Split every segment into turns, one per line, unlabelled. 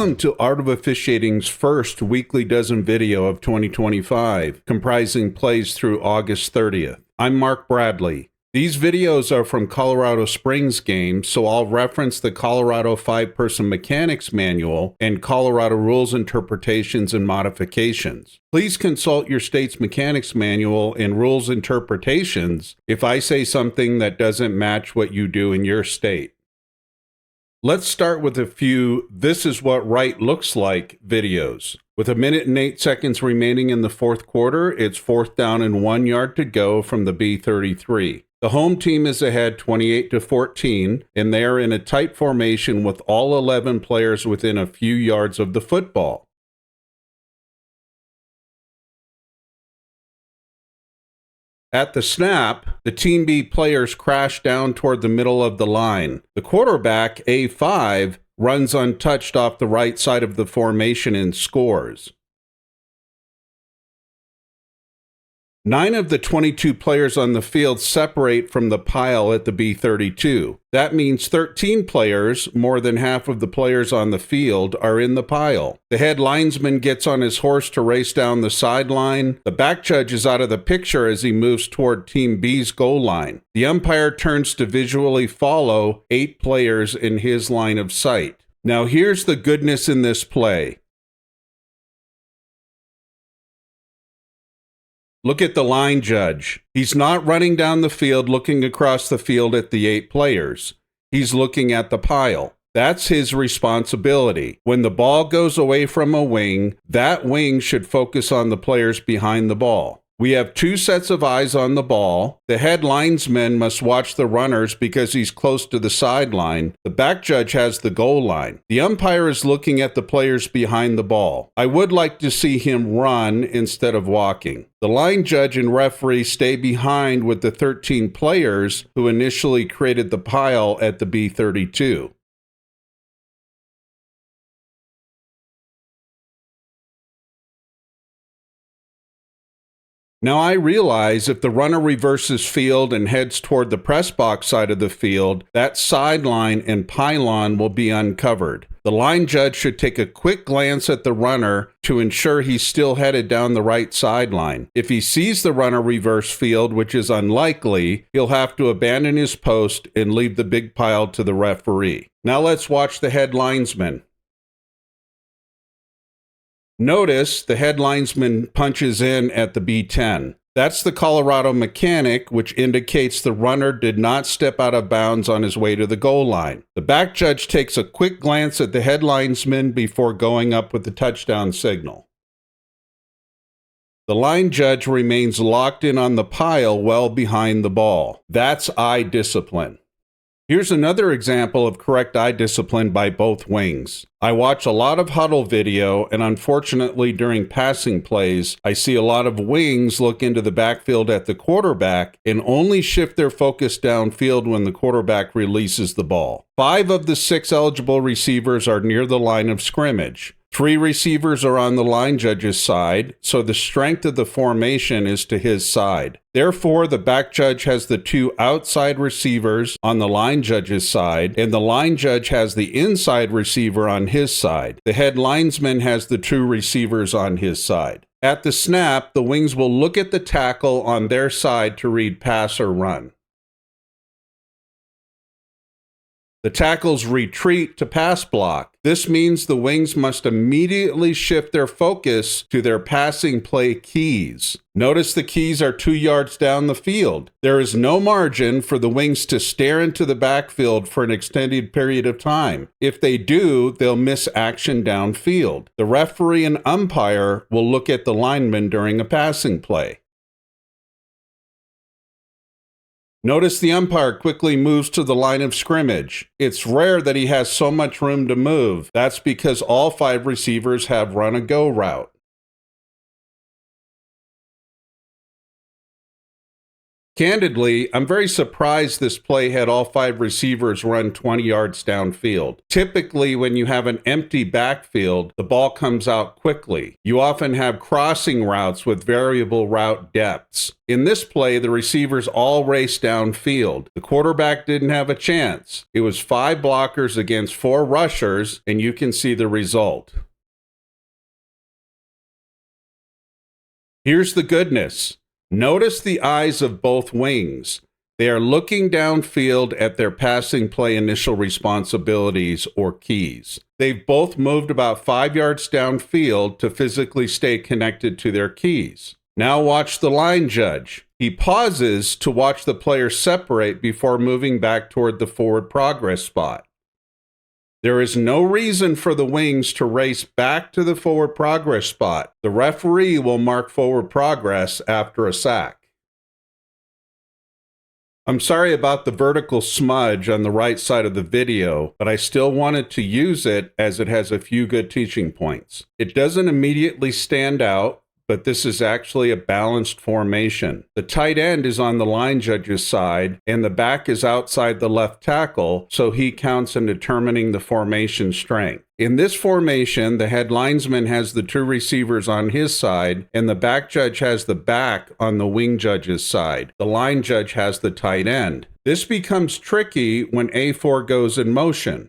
Welcome to Art of Officiating's first weekly dozen video of 2025, comprising plays through August 30th. I'm Mark Bradley. These videos are from Colorado Springs games, so I'll reference the Colorado 5-Person Mechanics Manual and Colorado Rules Interpretations and Modifications. Please consult your state's Mechanics Manual and Rules Interpretations if I say something that doesn't match what you do in your state. Let's start with a few "This is what right looks like" videos. With 1 minute and 8 seconds remaining in the fourth quarter, it's 4th down and 1 yard to go from the B33. The home team is ahead 28-14, and they are in a tight formation with all 11 players within a few yards of the football. At the snap, the Team B players crash down toward the middle of the line. The quarterback, A5, runs untouched off the right side of the formation and scores. 9 of the 22 players on the field separate from the pile at the B32. That means 13 players, more than half of the players on the field, are in the pile. The head linesman gets on his horse to race down the sideline. The back judge is out of the picture as he moves toward Team B's goal line. The umpire turns to visually follow 8 players in his line of sight. Now here's the goodness in this play. Look at the line judge. He's not running down the field looking across the field at the 8 players. He's looking at the pile. That's his responsibility. When the ball goes away from a wing, that wing should focus on the players behind the ball. We have 2 sets of eyes on the ball. The head linesman must watch the runners because he's close to the sideline. The back judge has the goal line. The umpire is looking at the players behind the ball. I would like to see him run instead of walking. The line judge and referee stay behind with the 13 players who initially created the pile at the B32. Now I realize if the runner reverses field and heads toward the press box side of the field, that sideline and pylon will be uncovered. The line judge should take a quick glance at the runner to ensure he's still headed down the right sideline. If he sees the runner reverse field, which is unlikely, he'll have to abandon his post and leave the big pile to the referee. Now let's watch the head linesman. Notice the head linesman punches in at the B10. That's the Colorado mechanic, which indicates the runner did not step out of bounds on his way to the goal line. The back judge takes a quick glance at the head linesman before going up with the touchdown signal. The line judge remains locked in on the pile well behind the ball. That's eye discipline. Here's another example of correct eye discipline by both wings. I watch a lot of huddle video, and unfortunately during passing plays, I see a lot of wings look into the backfield at the quarterback and only shift their focus downfield when the quarterback releases the ball. 5 of the 6 eligible receivers are near the line of scrimmage. 3 receivers are on the line judge's side, so the strength of the formation is to his side. Therefore, the back judge has the 2 outside receivers on the line judge's side, and the line judge has the inside receiver on his side. The head linesman has the 2 receivers on his side. At the snap, the wings will look at the tackle on their side to read pass or run. The tackles retreat to pass block. This means the wings must immediately shift their focus to their passing play keys. Notice the keys are 2 yards down the field. There is no margin for the wings to stare into the backfield for an extended period of time. If they do, they'll miss action downfield. The referee and umpire will look at the lineman during a passing play. Notice the umpire quickly moves to the line of scrimmage. It's rare that he has so much room to move. That's because all 5 receivers have run a go route. Candidly, I'm very surprised this play had all 5 receivers run 20 yards downfield. Typically, when you have an empty backfield, the ball comes out quickly. You often have crossing routes with variable route depths. In this play, the receivers all raced downfield. The quarterback didn't have a chance. It was 5 blockers against 4 rushers, and you can see the result. Here's the goodness. Notice the eyes of both wings. They are looking downfield at their passing play initial responsibilities or keys. They've both moved about 5 yards downfield to physically stay connected to their keys. Now watch the line judge. He pauses to watch the players separate before moving back toward the forward progress spot. There is no reason for the wings to race back to the forward progress spot. The referee will mark forward progress after a sack. I'm sorry about the vertical smudge on the right side of the video, but I still wanted to use it as it has a few good teaching points. It doesn't immediately stand out, but this is actually a balanced formation. The tight end is on the line judge's side, and the back is outside the left tackle, so he counts in determining the formation strength. In this formation, the head linesman has the 2 receivers on his side, and the back judge has the back on the wing judge's side. The line judge has the tight end. This becomes tricky when A4 goes in motion.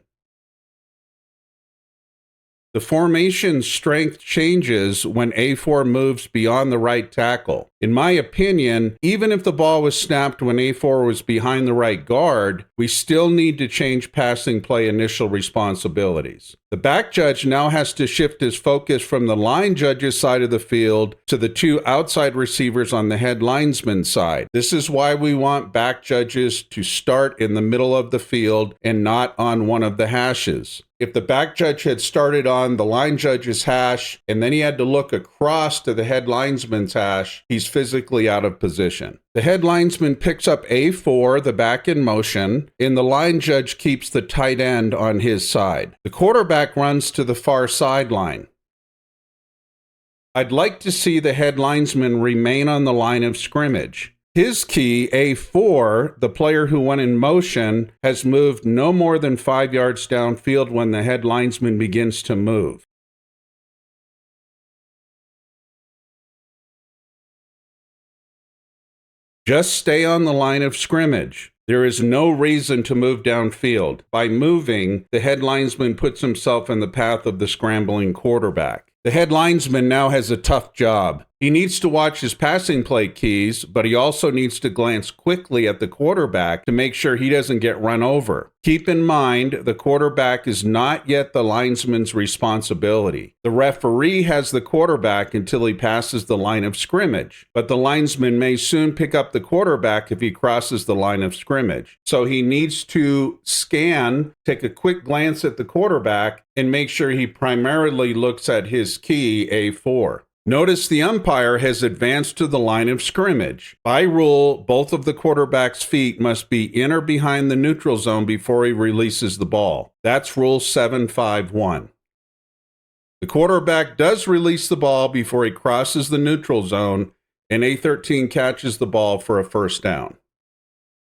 The formation strength changes when A4 moves beyond the right tackle. In my opinion, even if the ball was snapped when A4 was behind the right guard, we still need to change passing play initial responsibilities. The back judge now has to shift his focus from the line judge's side of the field to the 2 outside receivers on the head linesman's side. This is why we want back judges to start in the middle of the field and not on one of the hashes. If the back judge had started on the line judge's hash and then he had to look across to the head linesman's hash, he's physically out of position. The head linesman picks up A4, the back in motion, and the line judge keeps the tight end on his side. The quarterback runs to the far sideline. I'd like to see the head linesman remain on the line of scrimmage. His key, A4, the player who went in motion, has moved no more than 5 yards downfield when the head linesman begins to move. Just stay on the line of scrimmage. There is no reason to move downfield. By moving, the head linesman puts himself in the path of the scrambling quarterback. The head linesman now has a tough job. He needs to watch his passing play keys, but he also needs to glance quickly at the quarterback to make sure he doesn't get run over. Keep in mind, the quarterback is not yet the linesman's responsibility. The referee has the quarterback until he passes the line of scrimmage, but the linesman may soon pick up the quarterback if he crosses the line of scrimmage. So he needs to scan, take a quick glance at the quarterback, and make sure he primarily looks at his key, A4. Notice the umpire has advanced to the line of scrimmage. By rule, both of the quarterback's feet must be in or behind the neutral zone before he releases the ball. That's Rule 751. The quarterback does release the ball before he crosses the neutral zone, and A13 catches the ball for a first down.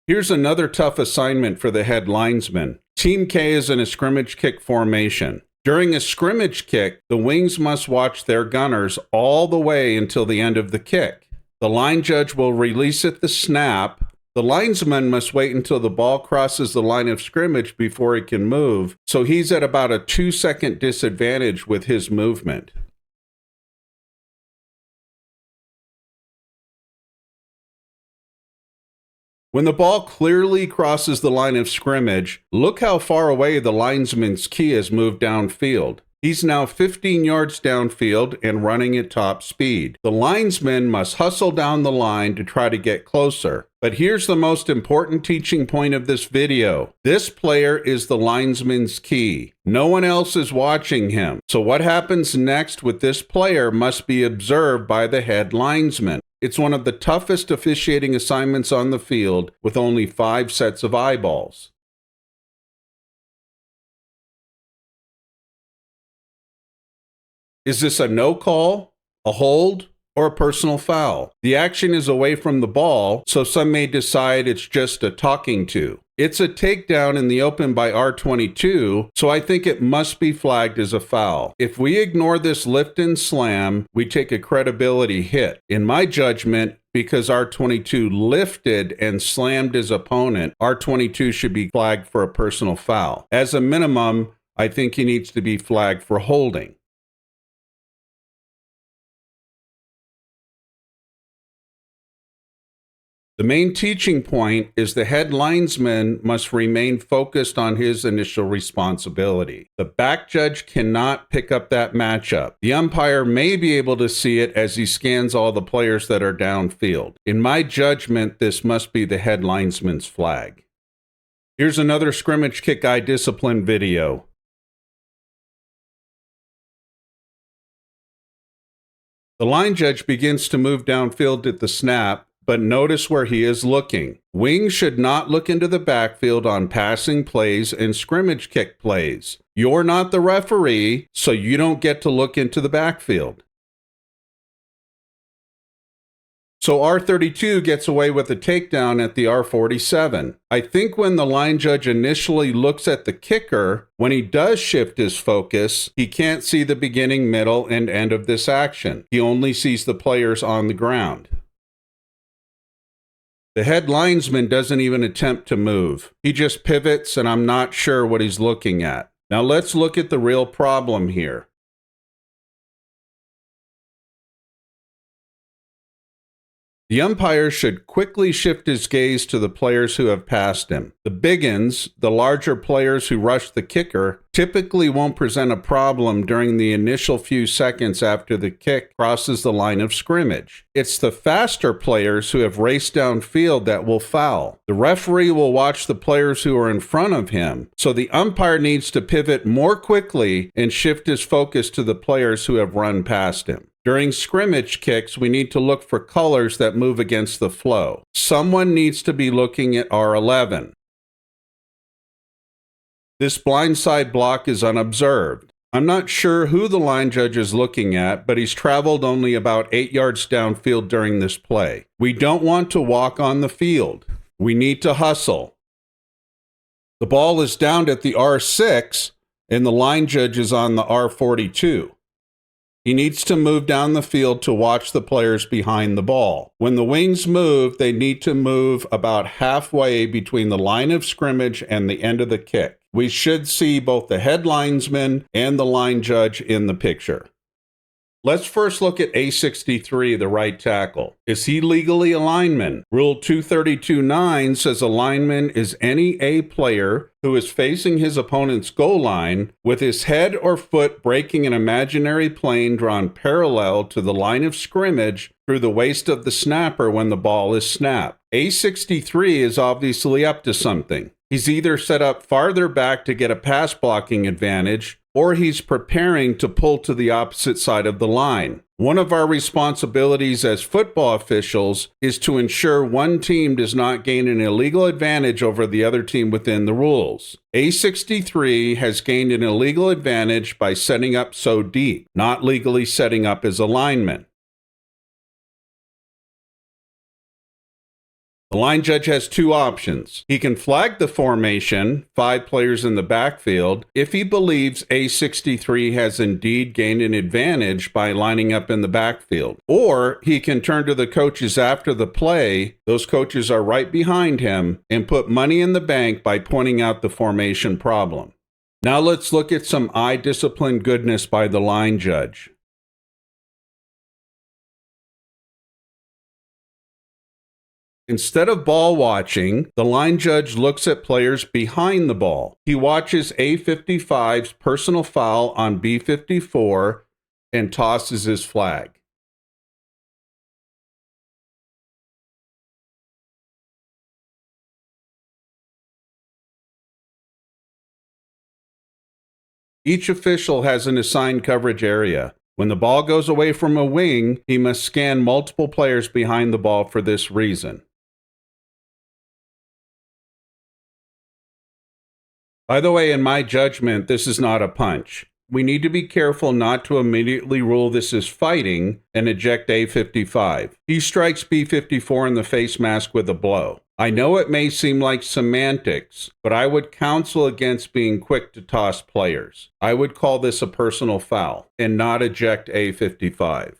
Here's another tough assignment for the head linesman. Team K is in a scrimmage kick formation. During a scrimmage kick, the wings must watch their gunners all the way until the end of the kick. The line judge will release at the snap. The linesman must wait until the ball crosses the line of scrimmage before he can move, so he's at about a 2-second disadvantage with his movement. When the ball clearly crosses the line of scrimmage, look how far away the linesman's key has moved downfield. He's now 15 yards downfield and running at top speed. The linesman must hustle down the line to try to get closer. But here's the most important teaching point of this video. This player is the linesman's key. No one else is watching him. So what happens next with this player must be observed by the head linesman. It's one of the toughest officiating assignments on the field with only 5 sets of eyeballs. Is this a no call, a hold, or a personal foul. The action is away from the ball, so some may decide it's just a talking to. It's a takedown in the open by R22, so I think it must be flagged as a foul. If we ignore this lift and slam, we take a credibility hit. In my judgment, because R22 lifted and slammed his opponent, R22 should be flagged for a personal foul. As a minimum, I think he needs to be flagged for holding. The main teaching point is the head linesman must remain focused on his initial responsibility. The back judge cannot pick up that matchup. The umpire may be able to see it as he scans all the players that are downfield. In my judgment, this must be the head linesman's flag. Here's another scrimmage kick eye discipline video. The line judge begins to move downfield at the snap, but notice where he is looking. Wings should not look into the backfield on passing plays and scrimmage kick plays. You're not the referee, so you don't get to look into the backfield. So R32 gets away with a takedown at the R47. I think when the line judge initially looks at the kicker, when he does shift his focus, he can't see the beginning, middle, and end of this action. He only sees the players on the ground. The head linesman doesn't even attempt to move. He just pivots, and I'm not sure what he's looking at. Now let's look at the real problem here. The umpire should quickly shift his gaze to the players who have passed him. The big uns, the larger players who rush the kicker, typically won't present a problem during the initial few seconds after the kick crosses the line of scrimmage. It's the faster players who have raced downfield that will foul. The referee will watch the players who are in front of him, so the umpire needs to pivot more quickly and shift his focus to the players who have run past him. During scrimmage kicks, we need to look for colors that move against the flow. Someone needs to be looking at R11. This blindside block is unobserved. I'm not sure who the line judge is looking at, but he's traveled only about 8 yards downfield during this play. We don't want to walk on the field. We need to hustle. The ball is downed at the R6, and the line judge is on the R42. He needs to move down the field to watch the players behind the ball. When the wings move, they need to move about halfway between the line of scrimmage and the end of the kick. We should see both the head linesman and the line judge in the picture. Let's first look at A63, the right tackle. Is he legally a lineman? Rule 232.9 says a lineman is any A player who is facing his opponent's goal line with his head or foot breaking an imaginary plane drawn parallel to the line of scrimmage through the waist of the snapper when the ball is snapped. A63 is obviously up to something. He's either set up farther back to get a pass blocking advantage, or he's preparing to pull to the opposite side of the line. One of our responsibilities as football officials is to ensure one team does not gain an illegal advantage over the other team within the rules. A63 has gained an illegal advantage by setting up so deep, not legally setting up as a lineman. The line judge has two options. He can flag the formation, 5 players in the backfield, if he believes A63 has indeed gained an advantage by lining up in the backfield. Or he can turn to the coaches after the play, those coaches are right behind him, and put money in the bank by pointing out the formation problem. Now let's look at some eye discipline goodness by the line judge. Instead of ball watching, the line judge looks at players behind the ball. He watches A55's personal foul on B54 and tosses his flag. Each official has an assigned coverage area. When the ball goes away from a wing, he must scan multiple players behind the ball for this reason. By the way, in my judgment, this is not a punch. We need to be careful not to immediately rule this as fighting and eject A55. He strikes B54 in the face mask with a blow. I know it may seem like semantics, but I would counsel against being quick to toss players. I would call this a personal foul and not eject A55.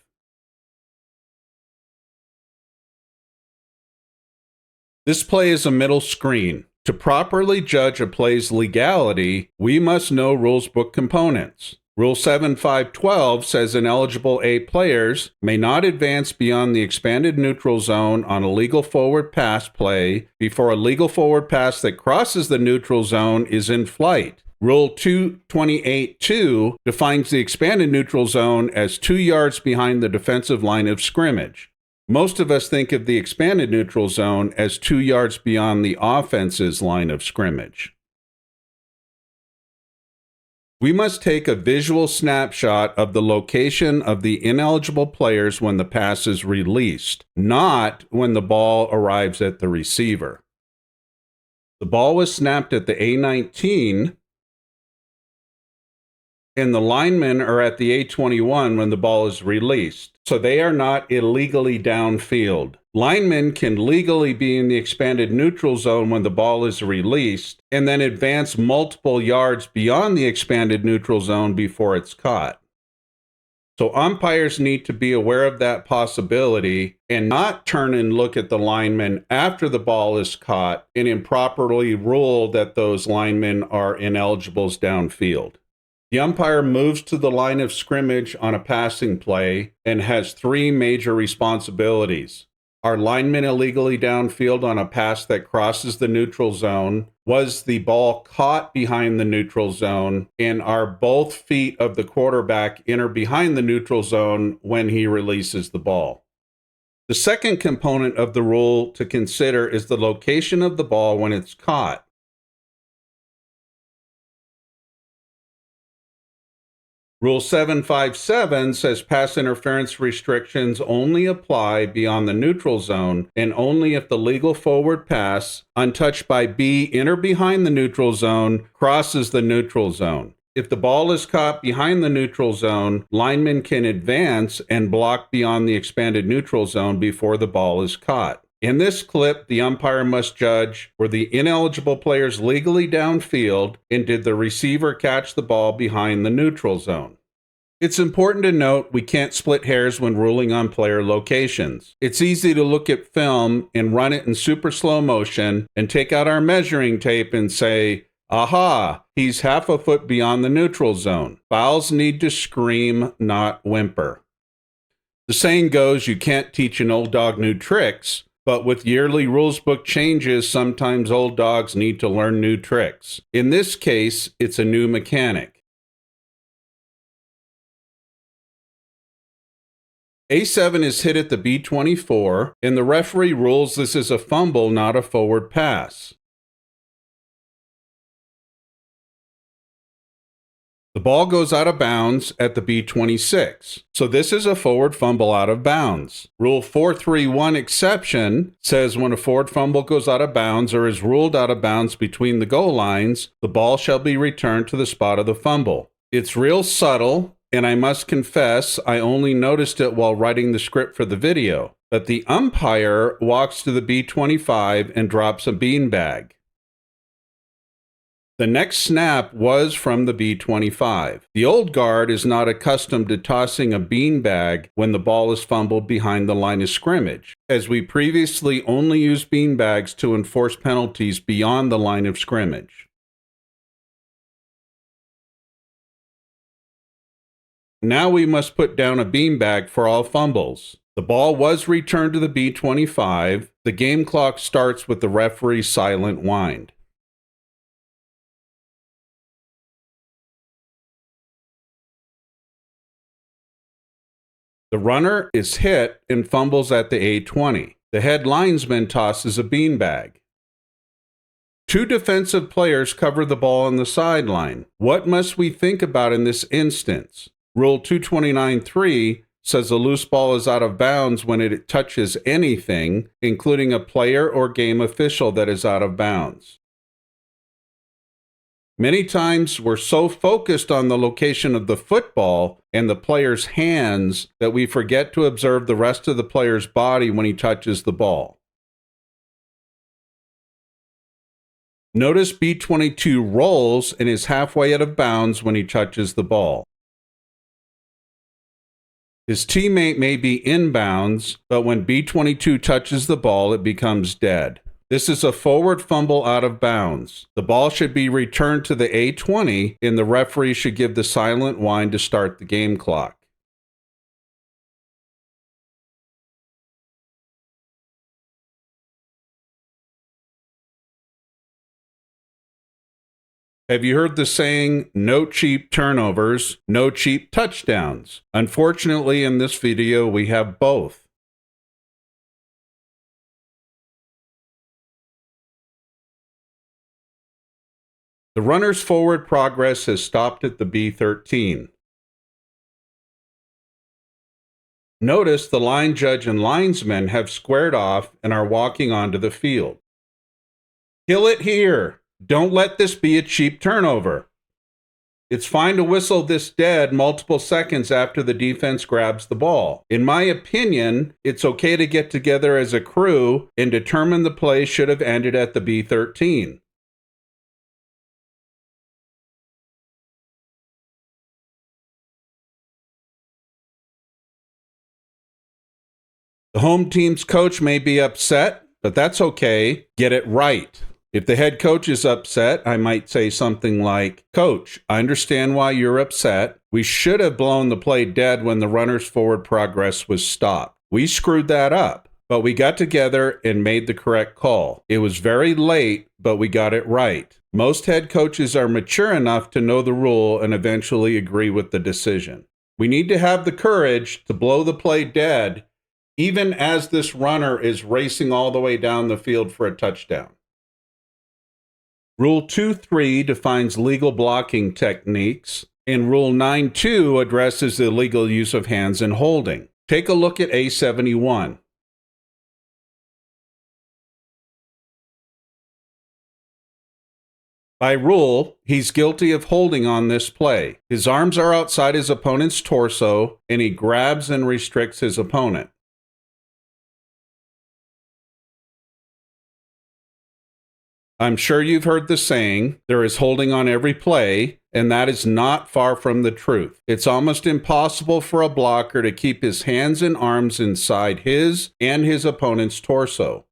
This play is a middle screen. To properly judge a play's legality, we must know rules book components. Rule 7512 says ineligible A players may not advance beyond the expanded neutral zone on a legal forward pass play before a legal forward pass that crosses the neutral zone is in flight. Rule 228.2 defines the expanded neutral zone as 2 yards behind the defensive line of scrimmage. Most of us think of the expanded neutral zone as 2 yards beyond the offense's line of scrimmage. We must take a visual snapshot of the location of the ineligible players when the pass is released, not when the ball arrives at the receiver. The ball was snapped at the A19, and the linemen are at the A21 when the ball is released, so they are not illegally downfield. Linemen can legally be in the expanded neutral zone when the ball is released, and then advance multiple yards beyond the expanded neutral zone before it's caught. So umpires need to be aware of that possibility and not turn and look at the linemen after the ball is caught and improperly rule that those linemen are ineligibles downfield. The umpire moves to the line of scrimmage on a passing play and has 3 major responsibilities. Are linemen illegally downfield on a pass that crosses the neutral zone? Was the ball caught behind the neutral zone? And are both feet of the quarterback in or behind the neutral zone when he releases the ball? The second component of the rule to consider is the location of the ball when it's caught. Rule 757 says pass interference restrictions only apply beyond the neutral zone and only if the legal forward pass, untouched by B in or behind the neutral zone, crosses the neutral zone. If the ball is caught behind the neutral zone, linemen can advance and block beyond the expanded neutral zone before the ball is caught. In this clip, the umpire must judge, were the ineligible players legally downfield, and did the receiver catch the ball behind the neutral zone? It's important to note we can't split hairs when ruling on player locations. It's easy to look at film and run it in super slow motion and take out our measuring tape and say, aha, he's half a foot beyond the neutral zone. Fouls need to scream, not whimper. The saying goes, you can't teach an old dog new tricks. But with yearly rules book changes, sometimes old dogs need to learn new tricks. In this case, it's a new mechanic. A7 is hit at the B24, and the referee rules this is a fumble, not a forward pass. The ball goes out of bounds at the B26. So this is a forward fumble out of bounds. Rule 431 exception says when a forward fumble goes out of bounds or is ruled out of bounds between the goal lines, the ball shall be returned to the spot of the fumble. It's real subtle, and I must confess I only noticed it while writing the script for the video. But the umpire walks to the B25 and drops a beanbag. The next snap was from the B25. The old guard is not accustomed to tossing a beanbag when the ball is fumbled behind the line of scrimmage, as we previously only used beanbags to enforce penalties beyond the line of scrimmage. Now we must put down a beanbag for all fumbles. The ball was returned to the B25. The game clock starts with the referee's silent wind. The runner is hit and fumbles at the A20. The head linesman tosses a beanbag. 2 defensive players cover the ball on the sideline. What must we think about in this instance? Rule 229.3 says a loose ball is out of bounds when it touches anything, including a player or game official that is out of bounds. Many times we're so focused on the location of the football and the player's hands that we forget to observe the rest of the player's body when he touches the ball. Notice B22 rolls and is halfway out of bounds when he touches the ball. His teammate may be inbounds, but when B22 touches the ball, it becomes dead. This is a forward fumble out of bounds. The ball should be returned to the A20, and the referee should give the silent whine to start the game clock. Have you heard the saying, no cheap turnovers, no cheap touchdowns? Unfortunately, in this video, we have both. The runner's forward progress has stopped at the B13. Notice the line judge and linesmen have squared off and are walking onto the field. Kill it here. Don't let this be a cheap turnover. It's fine to whistle this dead multiple seconds after the defense grabs the ball. In my opinion, it's okay to get together as a crew and determine the play should have ended at the B13. The home team's coach may be upset, but that's okay. Get it right. If the head coach is upset, I might say something like, Coach, I understand why you're upset. We should have blown the play dead when the runner's forward progress was stopped. We screwed that up, but we got together and made the correct call. It was very late, but we got it right. Most head coaches are mature enough to know the rule and eventually agree with the decision. We need to have the courage to blow the play dead even as this runner is racing all the way down the field for a touchdown. Rule 2.3 defines legal blocking techniques, and Rule 9.2 addresses the illegal use of hands in holding. Take a look at A71. By rule, he's guilty of holding on this play. His arms are outside his opponent's torso, and he grabs and restricts his opponent. I'm sure you've heard the saying, there is holding on every play, and that is not far from the truth. It's almost impossible for a blocker to keep his hands and arms inside his and his opponent's torso.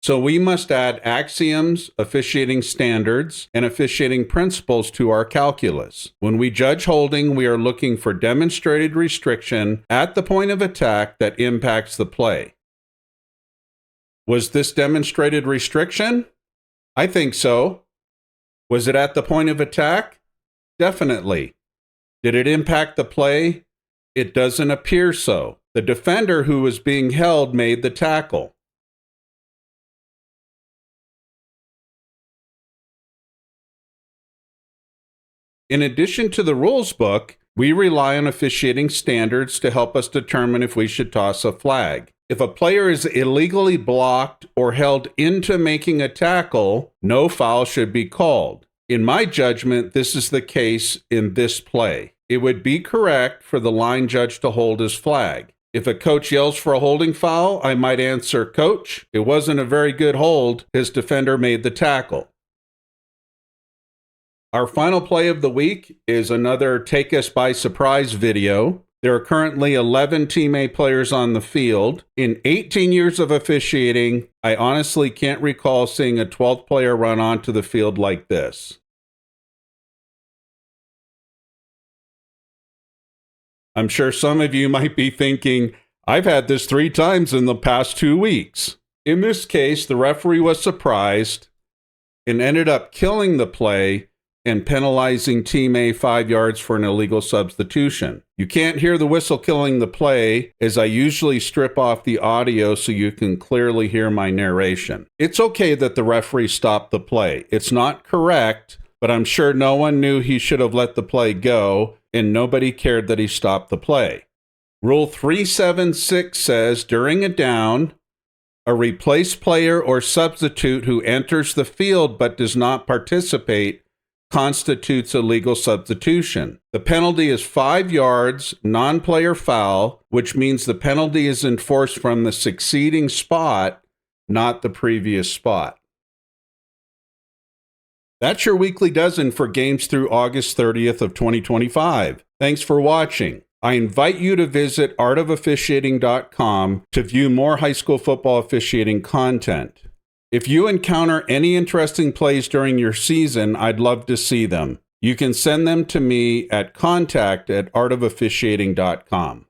So we must add axioms, officiating standards, and officiating principles to our calculus. When we judge holding, we are looking for demonstrated restriction at the point of attack that impacts the play. Was this demonstrated restriction? I think so. Was it at the point of attack? Definitely. Did it impact the play? It doesn't appear so. The defender who was being held made the tackle. In addition to the rules book, we rely on officiating standards to help us determine if we should toss a flag. If a player is illegally blocked or held into making a tackle, no foul should be called. In my judgment, this is the case in this play. It would be correct for the line judge to hold his flag. If a coach yells for a holding foul, I might answer, Coach, it wasn't a very good hold. His defender made the tackle. Our final play of the week is another Take Us by Surprise video. There are currently 11 Team A players on the field. In 18 years of officiating, I honestly can't recall seeing a 12th player run onto the field like this. I'm sure some of you might be thinking, I've had this 3 times in the past 2 weeks. In this case, the referee was surprised and ended up killing the play and penalizing Team A 5 yards for an illegal substitution. You can't hear the whistle killing the play, as I usually strip off the audio so you can clearly hear my narration. It's okay that the referee stopped the play. It's not correct, but I'm sure no one knew he should have let the play go, and nobody cared that he stopped the play. Rule 376 says, during a down, A replaced player or substitute who enters the field but does not participate constitutes a legal substitution. The penalty is 5 yards, non-player foul, which means the penalty is enforced from the succeeding spot, not the previous spot. That's your weekly dozen for games through August 30th of 2025. Thanks for watching. I invite you to visit artofofficiating.com to view more high school football officiating content. If you encounter any interesting plays during your season, I'd love to see them. You can send them to me at contact@artofofficiating.com.